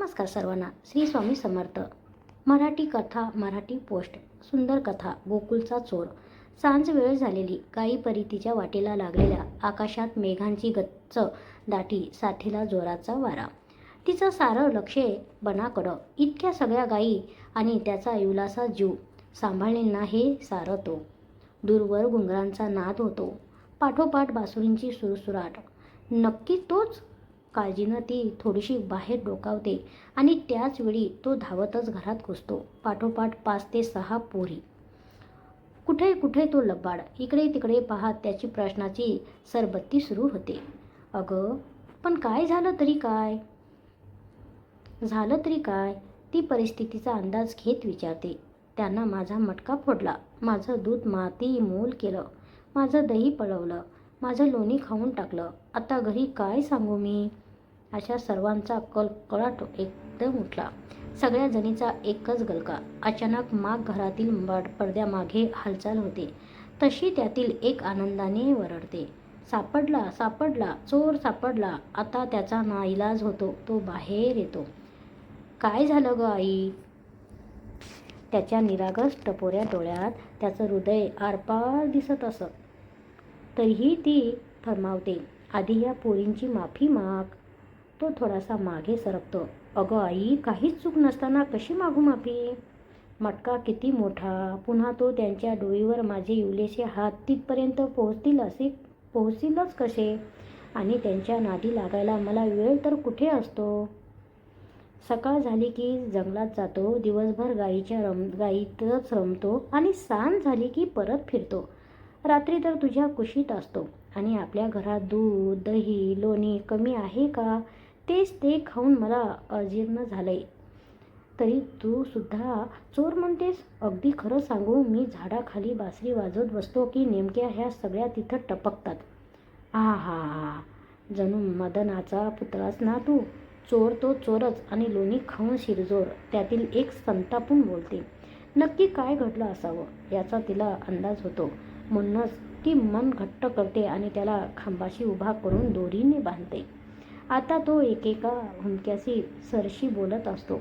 नमस्कार सर्वांना. श्री स्वामी समर्थ. मराठी कथा, मराठी पोस्ट. सुंदर कथा. गोकुळचा चोर. सांज वेळ झालेली. गाई परी तिच्या वाटेला लागलेल्या. आकाशात मेघांची गच्च दाटी. साठीला जोराचा वारा. तिचं सारं लक्ष बनाकडं. इतक्या सगळ्या गाई आणि त्याचा इवलासा जीव सांभाळेल ना हे सारं तो. दूरवर घुंगरांचा नाद होतो. पाठोपाठ बासुरींची सुरसुराट. नक्की तोच. काळजीनं ती थोडीशी बाहेर डोकावते आणि त्याच वेळी तो धावतच घरात घुसतो. पाठोपाठ 5 ते 6 पोरी. कुठे कुठे तो लबाड. इकडे तिकडे पाहत त्याची प्रश्नाची सरबत्ती सुरू होते. अगं, पण काय झालं तरी काय? झालं तरी काय? ती परिस्थितीचा अंदाज घेत विचारते. त्यांना माझा मटका फोडला. माझं दूध माती मोल केलं. माझं दही पळवलं. माझं लोणी खाऊन टाकलं. आता घरी काय सांगू मी? अशा सर्वांचा कळकळाट एकदम उठला. सगळ्या जणीचा एकच गलका. अचानक माग घरातील पडद्यामागे हालचाल होते. तशी त्यातील एक आनंदाने वरडते. सापडला, सापडला, चोर सापडला. आता त्याचा नाईलाज होतो. तो बाहेर येतो. काय झालं ग आई? त्याच्या निरागस टपोऱ्या डोळ्यात त्याचं हृदय आरपार दिसत असत. तरीही ती फरमावते, आधी या पोरींची माफी माग. तो थोडासा मागे सरकतो. अगं आई, काहीच चूक नसताना कशी मागू माफी? मटका किती मोठा. पुन्हा तो त्यांच्या डोईवर माझे इवलेसे हात तिथपर्यंत पोहोचतीलच कसे? आणि त्यांच्या नादी लागायला मला वेळ तर कुठे असतो? सकाळ झाली की जंगलात जातो. दिवसभर गाईतच रमतो आणि सांज झाली की परत फिरतो. रात्री तर तुझ्या कुशीत असतो. आणि आपल्या घरात दूध, दही, लोणी कमी आहे का? तेच ते खाऊन मला अजीर्ण झालंय. तरी तू सुद्धा चोर म्हणतेस? अगदी खरं सांगू, मी झाडाखाली बासरी वाजवत बसतो की नेमक्या ह्या सगळ्या तिथं टपकतात. आहा, जणू मदनाचा पुतळाच ना तू. चोर तो चोरच आणि लोणी खाऊन शिरजोर. त्यातील एक संतापून बोलते. नक्की काय घडलं असावं याचा तिला अंदाज होतो. म्हणूनच ती मन घट्ट करते आणि त्याला खांबाशी उभा करून दोरीने बांधते. आता तो एकेका हुंदक्याशी सरशी बोलत असतो.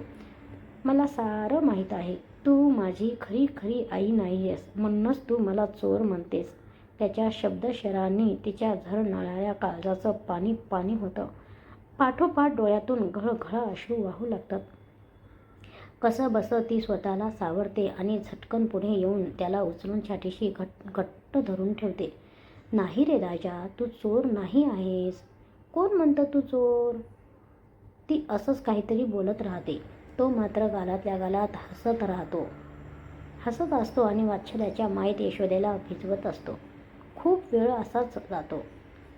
मला सारं माहीत आहे. तू माझी खरी खरी आई नाहीयेस, म्हणूनच तू मला चोर म्हणतेस. त्याच्या शब्दशरांनी तिच्या झरनळणाऱ्या काळजाचं पाणी पाणी होतं. पाठोपाठ डोळ्यातून घळघळ अश्रू वाहू लागतात. कसं बसं ती स्वतःला सावरते आणि झटकन पुढे येऊन त्याला उचलून छातीशी घट्ट धरून ठेवते. नाही रे राजा, तू चोर नाही आहेस. कोण म्हणतं तू चोर? ती असंच काहीतरी बोलत राहते. तो मात्र गालातल्या गालात हसत असतो आणि वात्सल्याच्या मायेत यशोदेला भिजवत असतो. खूप वेळ असाच जातो.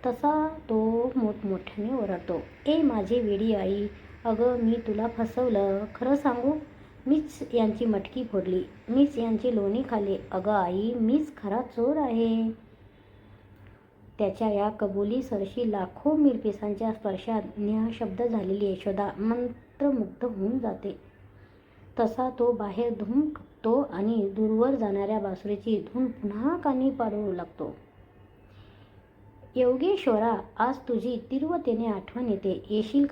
तसा तो मोठमोठ्याने ओरडतो. ए माझी वेडी आई, अगं मी तुला फसवलं. खरं सांगू, मीच यांची मटकी फोडली. मीच यांची लोणी खाल्ली. अगं आई, मीच खरा चोर आहे. त्याच्या या कबुली सरशी लाखो मिरपिसांच्या स्पर्शात निःशब्द झालेली यशोदा मंत्रमुग्ध होऊन जाते. तसा तो बाहेर धुमकतो आणि दूरवर जाणाऱ्या बासुरीची धून पुन्हा कानी पाडू लागतो. योगेश्वरा, आज तुझी तीव्रतेने आठवण येते. येशील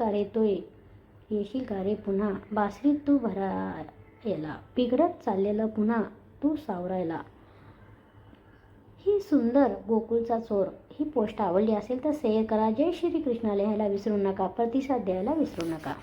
का रे पुन्हा बासरीत तू भरायला? बिघडत चाललेलं पुन्हा तू सावरायला. ही सुंदर गोकुळचा चोर ही पोस्ट आवडली असेल तर शेअर करा. जय श्री कृष्ण लिहायला विसरू नका. प्रतिसाद द्यायला विसरू नका.